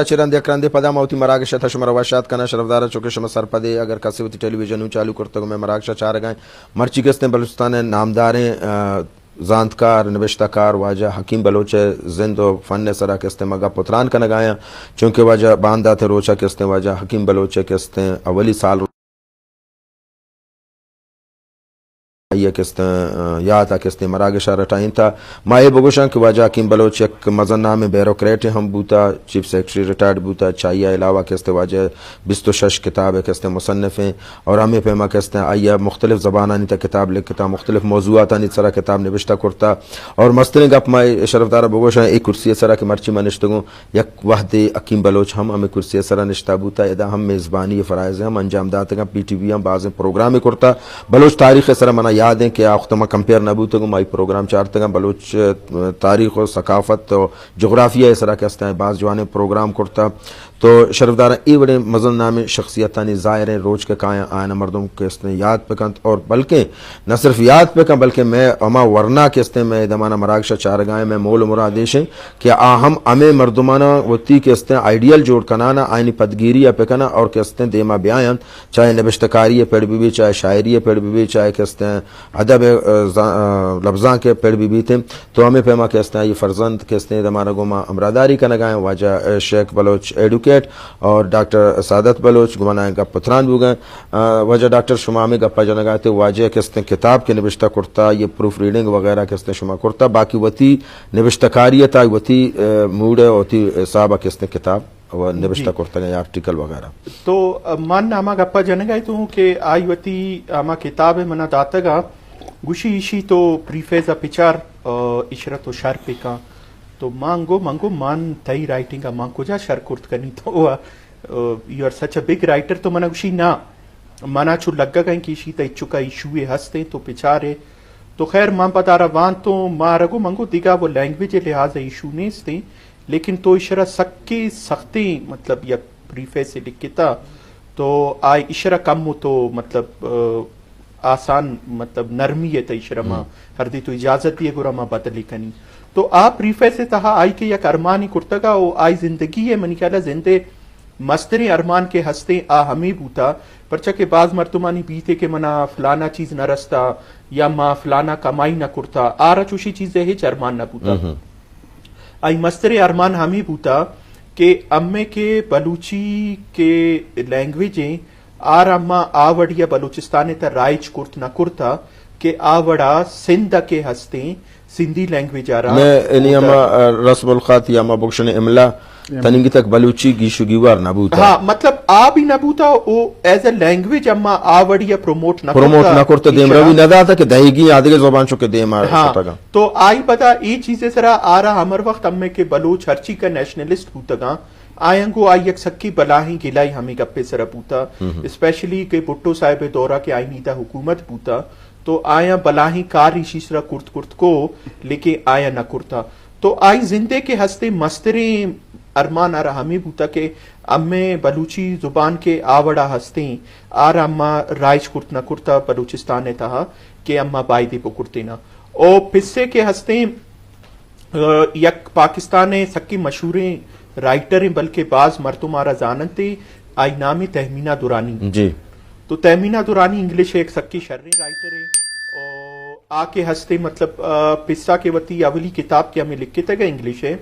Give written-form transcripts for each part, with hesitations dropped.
چرندے کرندے پدا موتی مراگش تھا شمر واشات کنا شرفدار چوکے شمر سر پدے اگر کسیوتی ٹیلی ویژن چالو کرتا میں مراگش چار گئے مرچی گستیں بلوچستان نامداریں زانتکار نوشتہ کار واجہ حکیم بلوچ زند و فن سرا کستے مگا پتران کا نگایا چونکہ واجہ باندھا تھے روچا کستے واجہ حکیم بلوچ کستے اولی سال یہ کستے یا تھا کستے مراگشہ رٹائیں تھا مائے بگوشان کہ واجہ حکیم بلوچ ایک مزن نام بیروکریٹ ہم بوتا چیف سیکرٹری ریٹائرڈ بوتا چاہیے علاوہ کستے واجہ 26 کتاب کستے مصنف ہیں اور ہمیں پیما کستے آئیہ مختلف زبانانی تا کتاب لکھتا مختلف موضوعاتانی سرا کتاب نوشتہ کرتا اور مستنگ اپ مائے شرفدار بگوشان ایک کرسی سرا کے مرچی میں نشتگوں یک وحد حکیم بلوچ ہمیں کرسی سرا نشتہ بوتا ادا ہم میزبانی فرائض ہم انجام داتے گا پی ٹی وی ہم بعض پروگرام کرتا بلوچ تاریخ سرا منا یاد ہیں کہ آختما کمپیر نبوتگو مائی پروگرام چارتگا بلوچ تاریخ و ثقافت و جغرافیہ سرا کہتے ہیں بعض جوانے پروگرام کرتا تو شرفدار ای بڑے مزن نام شخصیتانی ظاہر ہیں روز کے کائیں آئین مردم کے اس نے یاد پکنت اور بلکہ نہ صرف یاد پکن بلکہ میں اما ورنہ کے اس نے میں دمانہ مراگشہ چارگائیں میں مول مرادیش ہیں کہ آہم امے مردمانہ وطی کے اس نے آئیڈیل جوڑ کنانا آئینی پدگیری پکنا اور کے اس نے دیما بیان چاہے نبشتکاری پیڑ بی بی چاہے شاعری پیڑ بی بی چاہے کہ اس نے ادب لفظاں کے پیڑ بی بی تھے تو ہمیں پیما کہ اس نے یہ فرزند کے اس نے دمانہ گما امراداری کا نگائیں واجہ شیخ بلوچ ایڈوکیٹ اور ڈاکٹر سعادت بلوچ گمانائیں گا پتران بھی گئے وجہ ڈاکٹر شما میں گپا جنگائے تھے واجہ کس نے کتاب کے نوشتہ کرتا یہ پروف ریڈنگ وغیرہ کس نے شما کرتا باقی وتی نوشتہ کاریتا وتی موڈ ہوتی صاحبہ کس نے کتاب وہ نوشتہ کرتا ہے آرٹیکل وغیرہ تو مان آما گپا جنگائے تو کہ آئی وتی آما کتاب منا داتا گا گوشی ایشی تو پریفیزا پچار اشرت و شر پکا تو مانگو مان تئی رائٹنگ کا مان کو جا شر کرت کنی تو you are such a big writer تو منا گوشی نا منا چو لگا گئیں کہ ایشی تا چکا ایشوے ہستے تو پچارے تو خیر ماں پتارا وان تو ماں رگو منگو دیگا وہ لینگویج لحاظ ایشو نیستے لیکن تو اشرا سکے سختے مطلب یا پریفیس سے لکھتا تو آئی اشرا کم ہو تو مطلب آسان مطلب نرمی ہے تا اشرا ماں ہر دی تو اجازت دیئے گورا ماں بدلی کنی تو آپ پریفیس سے تہا آئی کے یک ارمانی کرتگا او آئی زندگی ہے منی کہلا زندے مستر ارمان کے ہستے آ ہمیں بوتا پرچہ کے بعض مرتمانی بیتے کہ منا فلانا چیز نہ رستا یا ماں فلانا کمائی نہ کرتا آرہ چوشی چیزیں ہیچ ارمان نہ بوتا آئی مستر ارمان ہمیں بوتا کہ امے کے بلوچی کے لینگویجیں آر اما آوڑیا بلوچستان تا رائج کرت نہ کرتا کہ آوڑا سندھ کے ہستے سندھی لینگویج آ رہا میں انہی اما رسم الخط یا اما بکشن املا تنگی تک بلوچی گیشو گیوار نبوتا ہاں مطلب آ بھی نبوتا او ایز اے لینگویج اما آوڑیا پروموٹ نہ کرتا دیم روی ندا تھا کہ دہیگی آدھگے زبان چکے دیم ہاں تو آئی پتا ای چیزیں سرا آ رہا ہمر وقت ہمیں کہ بلوچ ہرچی کا نیشنلسٹ ہوتا گا آئیں گو آئی یک سکی بلاہی گلائی ہمیں گپے سرا پوتا اسپیشلی کہ بھٹو صاحب دورہ کے آئینی تا حکومت پوتا تو آیا بلاہی کار ایشی سرا کرت کو لیکن آیا نہ کرتا تو آئی زندے کے ہستے مستریں ارمان آ رہا ہمیں بوتا کہ امیں بلوچی زبان کے آوڑا ہستیں آ رہا اما رائج کرت نہ کرتا بلوچستان تہا کہ اما بائی دے پو کرتے نا او پسے کے ہستیں یک پاکستان سکی مشہوریں رائٹر ہیں بلکہ بعض مرتم آرہ زانتے آئی نامی تہمینہ دورانی جی تو تہمینہ دورانی انگلش ایک سکی شرری رائٹر ہے آ کے ہستے مطلب پسا کے وتی اولی کتاب کے ہمیں لکھے تھے گا انگلش ہے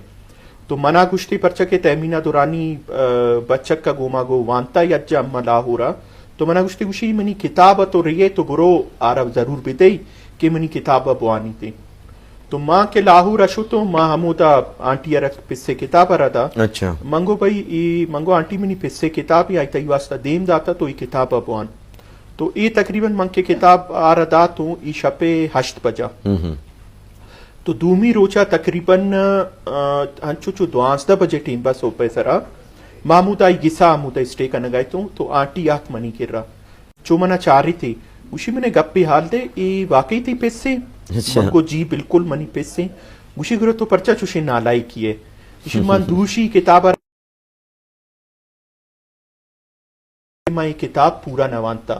تو منا گشتی پرچہ کے تہمینہ دورانی بچک کا گوما گو وانتا یا جا اما لا ہو رہا تو منا گشتی گوشی منی کتاب تو رہی تو برو آرہ ضرور بدئی کہ منی کتاب بوانی تھی تو ماں کے لاہور اشو تو ماں ہمودا آنٹی ارک پسے کتاب رہا تھا اچھا منگو بھائی منگو آنٹی منی پسے کتاب ہی آئی تا واسطہ دیم داتا تو ای کتاب بوان تو ای تقریباً منگ کے کتاب آ رہا دا تو ای شپے 8 بجا تو دومی روچا تقریباً ہنچو 12 بجے ٹیم بس ہو پہ سرا محمود آئی گسا محمود اسٹے کا نگائے تو آنٹی آخ منی کر رہا چو منا چاہ رہی تھی گوشی میں نے گپ بھی حال دے ای واقعی تھی پیسے کو جی بالکل منی پیسے گوشی گرو تو پرچا چوشی نالائی کیے گوشی من دوشی کتاب میں کتاب پورا نوانتا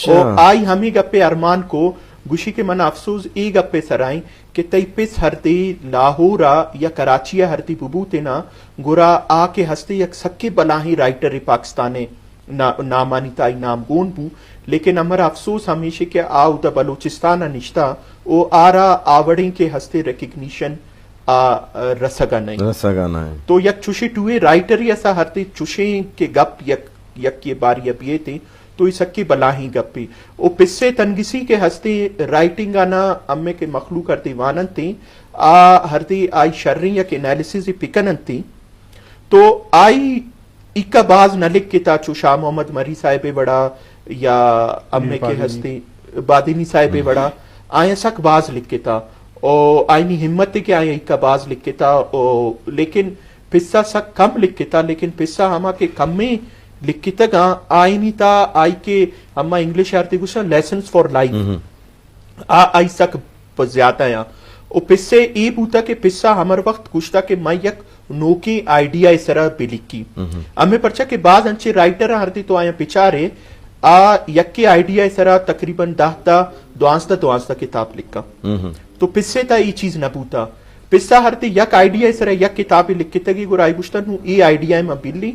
اور آئی ہمیں گپے ارمان کو گوشی کے من افسوس ای گپے سرائیں کہ تی پس ہرتے لاہورا یا کراچیا ہرتی ببوتے نا گورا آ کے ہستے یک سکے بلاہی رائٹر پاکستانے نامانی تائی نام گون بو لیکن امر افسوس ہمیشہ کہ آو دا بلوچستان نشتا او آرا آوڑیں کے ہستے ریکگنیشن رسگا نہیں تو یک چوشے ٹوئے رائٹر ایسا ہرتے چوشے کے گپ یک یہ باری اب یہ تھے تو اس کی بلاہی گپی او پسے تنگسی کے ہستے رائٹنگ آنا امے کے مخلوق کرتے وانن تھی ہرتے آئی شرری یک انالیسز پکنن تھی تو آئی اکا باز نہ لکھ کے تا چو شاہ محمد مری صاحب بڑا یا امے کے ہستے بادینی صاحب بڑا آئیں سک باز لکھ کے تا او آئینی ہمت کہ آئیں اکا باز لکھ کے تا لیکن پسا سک کم لکھ کے تا لیکن پسا ہما کے کم میں لکھ کے تا گا آئینی تا آئی کے ہما انگلش آرتے گوشا لیسنز فور لائف آئی سک زیادہ یا او پسے ای بوتا کہ پسا ہمر وقت گوشتا کہ میں یک نوکی آئیڈیا اس طرح پہ لکھی ہمیں پرچا کہ بعض انچے رائٹر ہرتی تو آیا پچارے یک کے آئیڈیا اس طرح تقریباً 10 کتاب لکھا تو پسے تا ای چیز نہ بوتا پسا ہرتے یک آئیڈیا اس طرح یک کتاب لکھے تگی گورائی گوشتا نو ای آئیڈیا میں بلی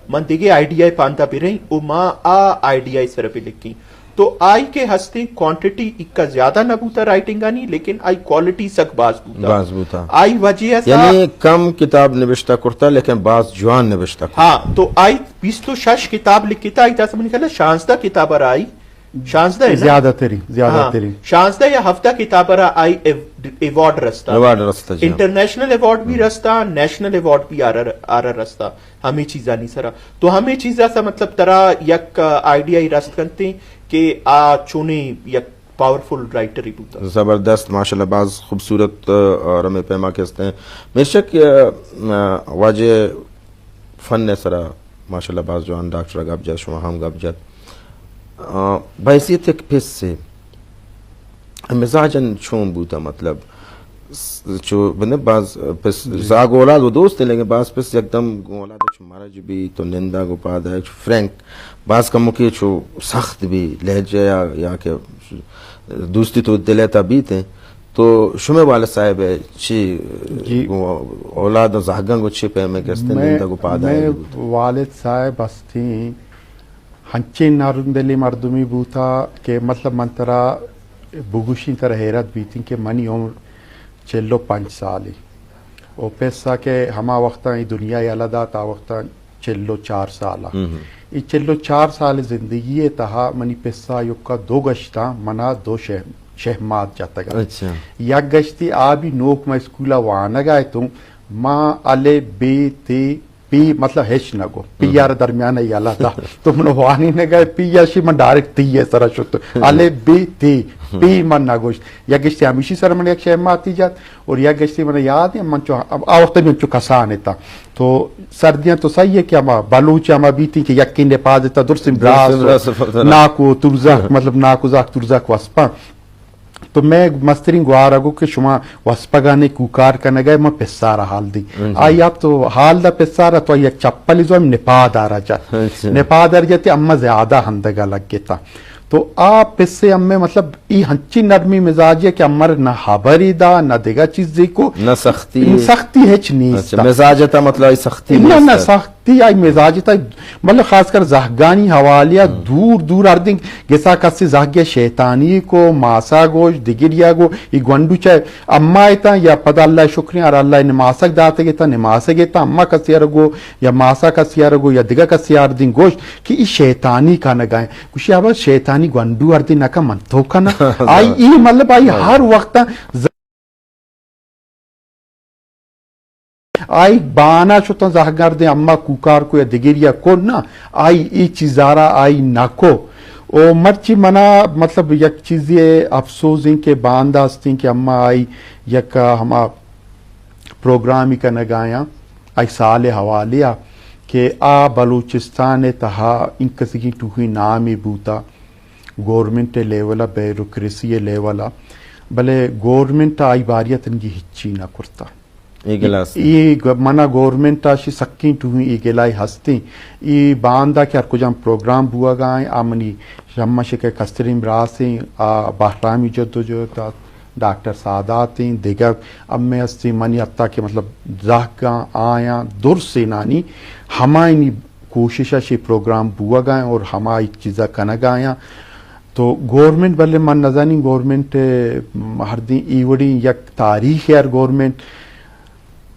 من دیگے آئیڈیا پانتا بھی رہی او ماں آئیڈیا اس طرح پہ لکھی تو آئی کے ہستے کوانٹیٹی اکا زیادہ نہ بوتا رائٹنگ آنی لیکن آئی کوالٹی سک باز بوتا آئی وجہ یعنی کم کتاب نوشتہ کرتا لیکن باز جوان نوشتہ کرتا ہاں تو آئی 26 کتاب لکھتا آئی تا سمجھ کہلا 16 کتاب آئی 16 ہے زیادہ تری شانزدہ یا ہفتہ کتاب آئی ایوارڈ رستا انٹرنیشنل ایوارڈ بھی رستا نیشنل ایوارڈ بھی آرہ رستا ہمیں چیزا نہیں سرا تو ہمیں چیزا سا مطلب طرح یک آئیڈیا ہی رست کرتے کہ چونے یک پاورفل رائٹر ہی بوتا زبردست ماشاءاللہ باز خوبصورت اور ہمیں پیما کہتے ہیں بے شک واجہ فن سرا ماشاءاللہ باز جوان ڈاکٹر گب جات شما ہم گب جات بحیثیت ایک پس سے مزاجن چون بوتا مطلب چو بندے باز پس زاگ اولاد و دوست ہیں لیکن باز پس یکدم اولاد چو مارا جو بھی تو نندا گو پادا ہے چو فرینک باز کا مکی چو سخت بھی لہجے یا کہ دوستی تو دلیتا بیت ہیں تو شمع والد صاحب ہے چی اولاد زاگن گو چی پہ میں کہستے نندا گو پادا ہے والد صاحب استی ہنچے نارندلی مردمی بوتا کہ مطلب منترا بگوشی طرح حیرت بیتی کہ منی عمر 45 سالی او پیسا کہ ہما وقتا ای دنیا یلدا تا وقتا 4 سالا ای 4 سال زندگی تہا منی پیسا یکا 2 گشتا منا 2 شہمات جاتا گا یک گشتی آبی نوک میں اسکولا وانا گئے تو ماں علی بے تے پی مطلب ہیچ نہ گو پی یار درمیان ہے اللہ دا تو منو وانی نے گئے پی یاشی من ڈائریکٹ تی ہے سرا شکت علی بی تی پی من نہ گوشت یا گشتی ہمیشی سر من یک شہم آتی جات اور یا گشتی من یاد ہے من چو آوقت میں چو کسانے تا تو سردیاں تو صحیح ہے کہ ہما بلوچ ہما بیتی کہ یقین نے پا دیتا درسم براس ناکو ترزاک مطلب ناکو زاک ترزاک واسپا تو میں مسترین گوار اگو کہ شما واسپگانے کوکار کرنے گئے میں پسارا حال دی آئی آپ تو حال دا پسارا تو یک چپلی جو ہم نپا دارا جات نپا دار جاتی اما زیادہ ہندگا لگ گیتا تو آپ اس سے ہمیں مطلب ای ہنچی نرمی مزاج ہے کہ امر نہ حبری دا نہ دیگا چیزی کو نہ سختی ہیچ نہیں مزاج تا مطلب سختی نہ سختی آئی مزاج تا مطلب خاص کر زہگانی حوالیہ دور اردنگ گسا کسی زہگیا شیطانی کو ماسا گوش دگریا گو ای گونڈو چاہے اما ایتا یا پدا اللہ شکریہ اور اللہ نماسک داتے گیتا نماسک گیتا اما کسی رگو یا ماسا کسی رگو یا دگا کسی اردنگ گوش کہ ای شیطانی کا نگائیں کچھ آبا شیطانی گونڈو اردی نکا من تو کنا آئی ای مطلب آئی ہر وقت آئی بانا شتا زہگر دے اما کوکار کو یا دگریا کو نا آئی ای چیزارا آئی نکو او مرچی منا مطلب یک چیزی افسوس ان کے بانداستیں کہ اما آئی یک ہما پروگرامی کا نگایا آئی سال حوالیا کہ بلوچستان تہا ان کسی کی ٹوہی نامی بوتا گورنمنٹ لیولا بیروکریسی لیولا بلے گورنمنٹ آئی باریت انگی ہچی نہ کرتا ایگلاس mana government shi sakkin tu igelai hasti I banda ke arkujam program bua gai amani shamma shike kastrim rasi bahrami jaddo jo ta doctor سعاداتیں دیگر اب میں استی منی اتا کہ مطلب زاہگاں آیاں در سے نانی ہمائنی کوششہ شی پروگرام بوا گائیں اور ہمائی چیزہ کنگ آیاں تو گورنمنٹ بلے من نظانی گورنمنٹ ہردیں ایوڑی یک تاریخ یار گورنمنٹ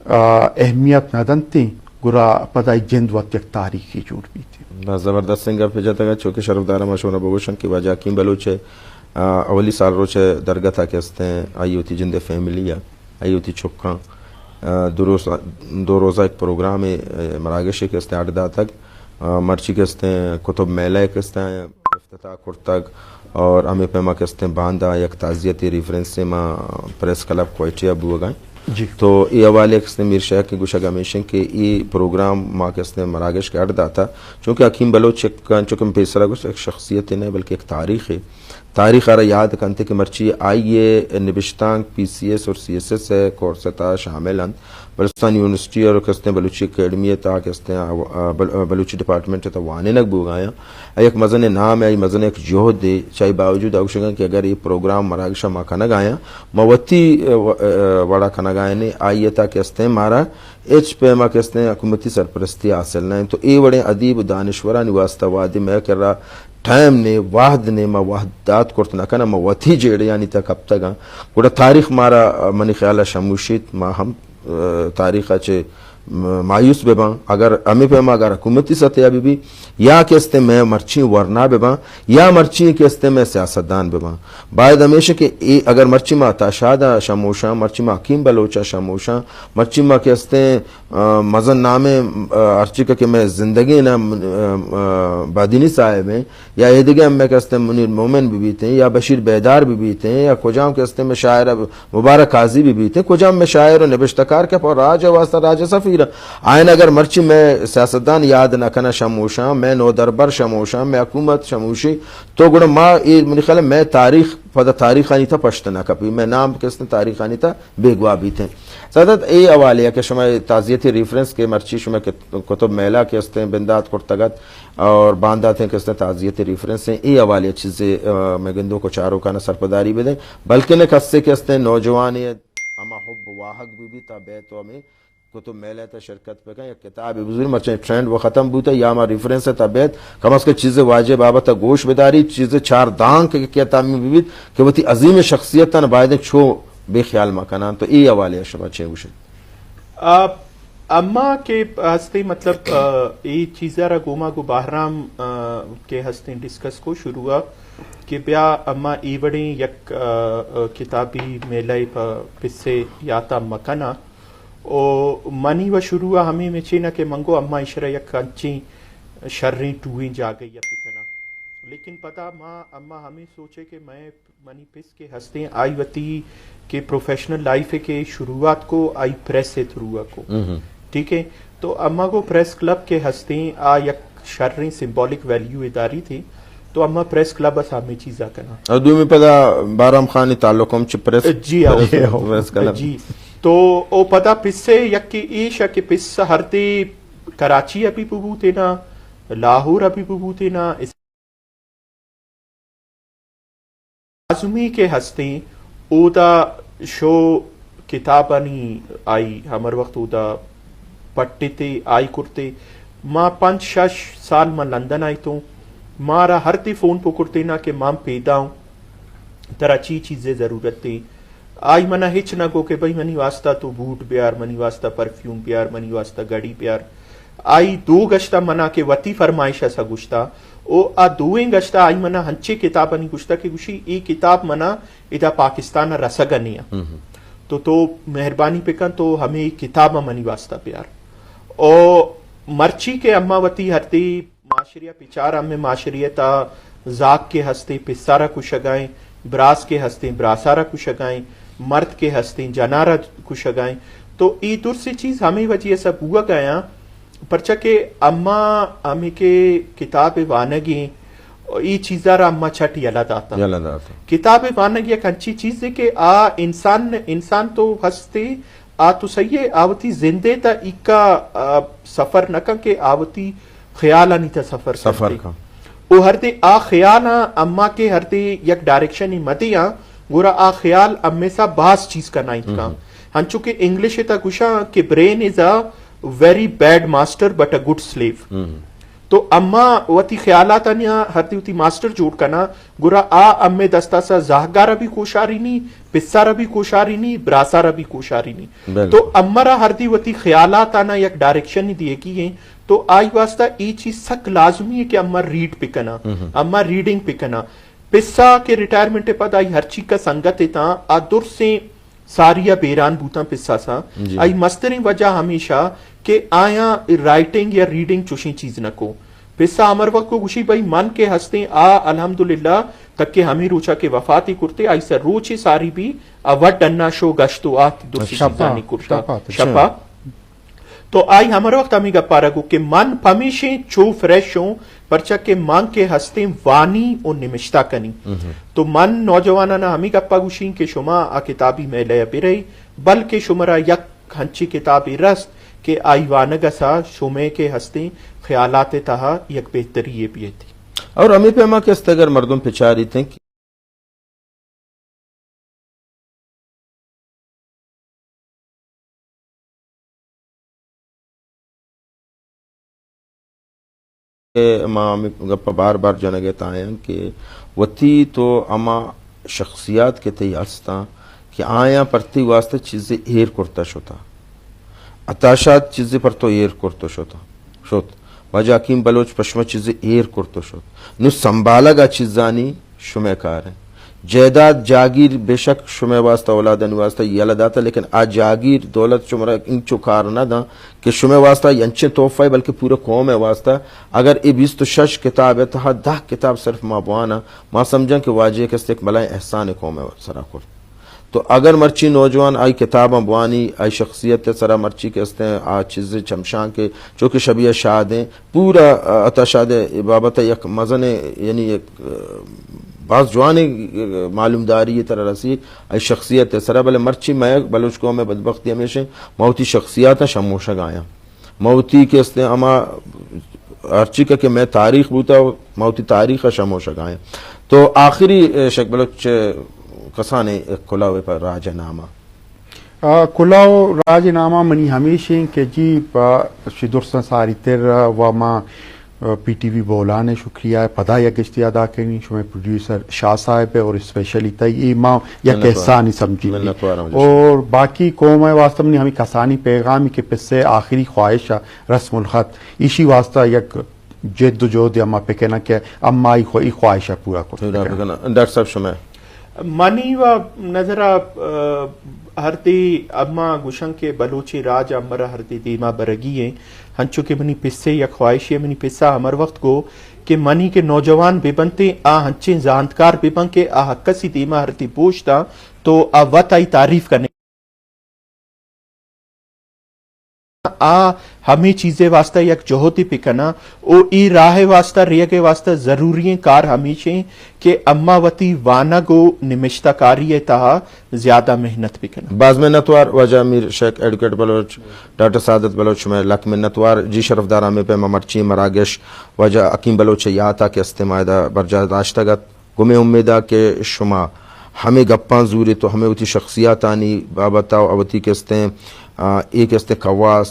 اہمیت ندنتی گرا پتائی جند وقت یک تاریخی جوڑ بھی تھی زبردست سنگر پہ جاتا گا چونکہ شرفدارہ مشورہ بگوشن کی واجہ حکیم بلوچ ہے اولی سال روچ درگاہ تھا کہ استے ہیں آئی ہوتی جند فیملی ہے آئی ہوتی چھکاں دو روزہ ایک پروگرام مراگشی کے استے 8 دا تک مرچی کے استے ہیں کتب میلہ کے استے ہیں افتتاح کرتگ اور ہمیں پیما کے استے ہیں باندھا یک تعزیتی ریفرنس سے ماں پریس کلب کوئٹیا بو گائیں جی تو یہ حوالے کے میر شاہ کی گوشہ گامیشن کے یہ پروگرام ماں کے استے مراگش کے 8 دا تھا چونکہ حکیم بلوچ چونکہ پیسرہ گوشہ ایک شخصیت نہیں بلکہ ایک تاریخ ہے تاریخ آرہ یاد کنتے کہ مرچی آئیے نبشتان پی سی ایس اور سی ایس ایس ہے کورس تا شامل ہیں بلوچستان یونیورسٹی اور کستے بلوچی اکیڈمی تا کستے بلوچی ڈپارٹمنٹ تا وانے نک بو گایا ایک مزن نام ہے مزن ایک جوہد دے چاہی باوجود اوشنگا کہ اگر یہ پروگرام مراگشہ ماں کھنا گایا موتی وڑا کھنا گایا نے آئیے تا کستے مارا ایچ پہ ماں کستے حکومتی سرپرستی حاصل نہ تو ای وڑے ادیب دانشورانی واسطہ وادی میں کر رہا ٹائم نے واحد نے ما وحدات کرت نہ کنا ما وتی جیڑے یعنی تک اب تک گوڑا تاریخ مارا منی خیال شموشیت ما ہم تاریخ اچھے مایوس بے باں اگر ہمیں پہ اگر حکومتی سطح بھی یا کہستے میں مرچی ورنا بے باں یا مرچی کہستے میں سیاستدان بے باں باید ہمیشہ کہ اگر مرچی ما تاشادہ شموشاں مرچی ما حکیم بلوچہ شموشاں مرچی ما کہستے مزن نام ارچی کا کہ میں زندگی نا بادینی صاحب ہیں یا ایدگے میں کہستے منیر مومن بھی بیتے ہیں یا بشیر بیدار بھی بیتے ہیں یا کجام کہستے میں شاعر مبارک قاضی بھی بیتے ہیں کجام میں شاعر و نبشتکار کے پر راج واسطہ راج صفیر آئین اگر مرچی میں سیاستدان یاد نہ کنا شموشاں میں نو دربر شموشاں میں حکومت شموشی تو گڑا ماں منی خیال میں تاریخ پتہ تاریخانی تھا پشتنا کپی میں نام کستے تاریخانی تھا بیگوا بھی تھے سادت ای حوالے کہ شما تعزیتی ریفرنس کے مرچی شما کتب میلہ کے استے بندات کرتگت اور باندات ہیں کستے تعزیتی ریفرنس ہیں ای حوالے چیزیں میں گندوں کو چاروں کا نہ سرپداری بھی دیں بلکہ نے کسے کے استے نوجوان اما حب واحق بھی تا بیتو ہمیں کتب میلہ تا شرکت پہ کہیں یا کتاب بزرگ مرچیں ٹرینڈ وہ ختم بوتا یا ہمارا ریفرنس ہے تا بیت کم از کے چیزیں واجب آبا تا گوش بداری چیزیں 4 دان کے کیا تعمیم بیوید کہ وہ تی عظیم شخصیت تا نبائدیں چھو بے خیال مکانان تو ای حوالے شما چھے گوشے اما کے ہستے مطلب ای چیزہ را گوما گو باہرام کے ہستے ڈسکس کو شروع ہوا کہ بیا اما ای بڑیں یک کتابی میلے پسے یاتا مکانا او منی و شروع ہمیں میں چینا کہ منگو اما اشرا یک کنچیں شریں ٹوئیں جا گئی یا پکنا لیکن پتا ماں اما ہمیں سوچے کہ میں منی پس کے ہستے آئی وتی کہ پروفیشنل لائف ہے کہ شروعات کو آئی پریس سے تھروا کو ٹھیک ہے تو اما کو پریس کلب کے ہستے آ یک شریں سمبولک ویلیو اداری تھی تو اما پریس کلب اس ہمیں چیزا کرنا اور دو میں پتا بارام خانی تعلقم چھ پریس جی تو او پتا پس سے یک کی ایشا کہ پس ہرتے کراچی ابھی ببوتے نا لاہور ابھی ببوتے نا آزمی کے ہستے او دا شو کتابانی آئی ہمر وقت او دا پٹے تے آئی کرتے ماں 5-6 سال میں لندن آئی تو مارا ہرتے فون پکڑتے نا کہ ماں پیدا ہوں ترا چیزیں ضرورت تے آئی منا ہچ نہ گو کہ بھائی منی واسطہ تو بوٹ بیار منی واسطہ پرفیوم بیار منی واسطہ گڑی بیار آئی 2 گشتہ منا کے وتی فرمائشہ سا گشتہ او آ 2 گشتہ آئی منا ہنچے کتابانی گشتہ کہ گوشی ای کتاب منا ادا پاکستان رسگنیا تو مہربانی پکن تو ہمیں کتاب منی واسطہ پیار او مرچی کے اما وتی ہرتی معاشریہ پچار ہمیں معاشریتا زاک کے ہستے پسارہ کو شگائیں براس کے ہستے براسارہ کو شگائیں مرد کے ہستے جنارہ کو شگائیں تو ای دور سے چیز ہمیں وجہ سب ہوا گیا پرچہ کہ اما ہمیں کے کتاب وانگی ای چیزا را اما چھٹ یلا داتا کتاب وانگی ایک انچی چیز ہے کہ انسان تو ہستے آ تو سہی آوتی زندے تا اکا سفر نکن کے آوتی خیالا نہیں تا سفر کا او ہر دے آ خیالا اما کے ہر دے یک ڈائریکشن ہی مدیاں گورا آ خیال امی سا باس چیز کرنا اتکا ہنچو کہ انگلش تا کشا کہ brain is a very bad master but a good slave تو اما وتی خیالات انیا ہر دی وتی ماسٹر جوڑ کنا گورا آ امی دستا سا زاہگارا بھی کوشاری نہیں پسارا بھی کوشاری نہیں براسارا بھی کوشاری نہیں تو امرا ہر دی وتی خیالات آنا یک ڈائریکشن ہی دیے کی ہیں تو آئی واسطہ ای چیز سک لازمی ہے کہ اما ریڈ پکنا اما ریڈنگ پکنا پسا کے ریٹائرمنٹ پد آئی ہر چیز کا سنگت تا آدر سے ساریا بیران بوتا پسا سا آئی مسترین وجہ ہمیشہ کہ آیا رائٹنگ یا ریڈنگ چوشیں چیز نہ کو پسا امر وقت کو گوشی بھائی من کے ہستے الحمدللہ تک کہ ہمیں روچا کے وفاتی کرتے آئی سر روچے ساری بھی اوٹ ڈنا شو گشتو آت دوسری چیزانی کرتا شپا تو آئی ہمارا وقت ہمیں گپا رگو کہ من پمیشیں چو فریش ہوں پرچا کہ من کے ہستے وانی اور نمشتہ کنی تو من نوجوانانا ہمیں گپا گوشیں کہ شما آ کتابی میں لیا برئی بلکہ شمرا یک ہنچی کتابی رست کہ آئی وانگا سا شمے کے ہستے خیالات تہا یک بہتری یہ بھی تھی اور ہمیں پہ ہما کس اگر مردم پچاری تھیں اما گپا بار بار جنگے تائیں کہ وتی تو اما شخصیات کے تی ہستا کہ آیا پرتی واسطے چیزیں ایر کرتا شوتا اتاشات چیزیں پر تو ایر کرتا شوت وجہ حکیم بلوچ پشمہ چیزیں ایر کرتا شوت نو سنبھالا گا چیزانی شمع کار ہیں جائیداد جاگیر بے شک شمع واسطہ اولادن واسطہ یہ لداتا لیکن آج جاگیر دولت شمرہ انچو کار نہ دا کہ شمع واسطہ ینچے توفہ ہے بلکہ پورا قوم ہے واسطہ اگر ای 26 کتاب ہے تہا 10 کتاب صرف ما بوانا ما سمجھا کہ واجہ کس ایک بلائیں احسان قوم ہے سرا کر تو اگر مرچی نوجوان آئی کتاب بوانی آئی شخصیت سرا مرچی کہتے ہیں آ چیزیں چمشان کے چونکہ شبیہ شاد ہیں پورا عطا شاد بابت یک مزن یعنی ایک بعض جوانے معلوم داری طرح رسی ای شخصیت سرا بلے مرچی میں بلوچ کو میں بدبختی ہمیشہ موتی شخصیات شموشہ گایا موتی کے اس نے اما ارچی کا کہ میں تاریخ بوتا موتی تاریخ شموشہ گایا تو آخری شک بلوچ کسانے کلاوے پر راج نامہ کلاو راج نامہ منی ہمیشہ کہ جی شدرسن ساری تر و ما پی ٹی وی بولانے شکریہ پدا یا گشتی ادا کرنی شمیں پروڈیوسر شاہ صاحب ہے اور اسپیشلی تئی ماں یا کہسانی سمجھی اور باقی قوم واسطہ منی ہمیں کسانی پیغامی کے پسے آخری خواہش رسم الخط ایشی واسطہ یک جد و جہد اما پہ کہنا کہ اما ای خواہش پورا کرتا ڈاکٹر صاحب شمع منی و نظرہ ہر دی اما گوشن کے بلوچی راج امرا ہر دی دیما برگی ہیں ہنچو کہ منی پسے یا خواہشی منی پسا ہمر وقت کو کہ منی کے نوجوان بے بنتے آ ہنچیں زانتکار بے بن کے آ حقسی دیما ہر دی پوچھتا تو آ وط آئی تعریف کرنے آ ہمیں چیزیں واسطہ یک جہوتی پکنا او ای راہ واسطہ ریہ کے واسطہ ضروری کار ہمیشہ کہ اما وتی وانا گو نمشتہ کاری تہا زیادہ محنت پکنا بعض محنتوار وجہ امیر شیخ ایڈوکیٹ بلوچ ڈاکٹر سعادت بلوچ میں لک محنتوار جی شرف دارہ میں پہ مرچی مراگش وجہ حکیم بلوچ یاتا کے استماعدہ برجہ داشتگت گمیں امیدہ کہ شما ہمیں گپاں زوری تو ہمیں وتی شخصیات آنی بابتا اوتی کے استے ایک استے خواص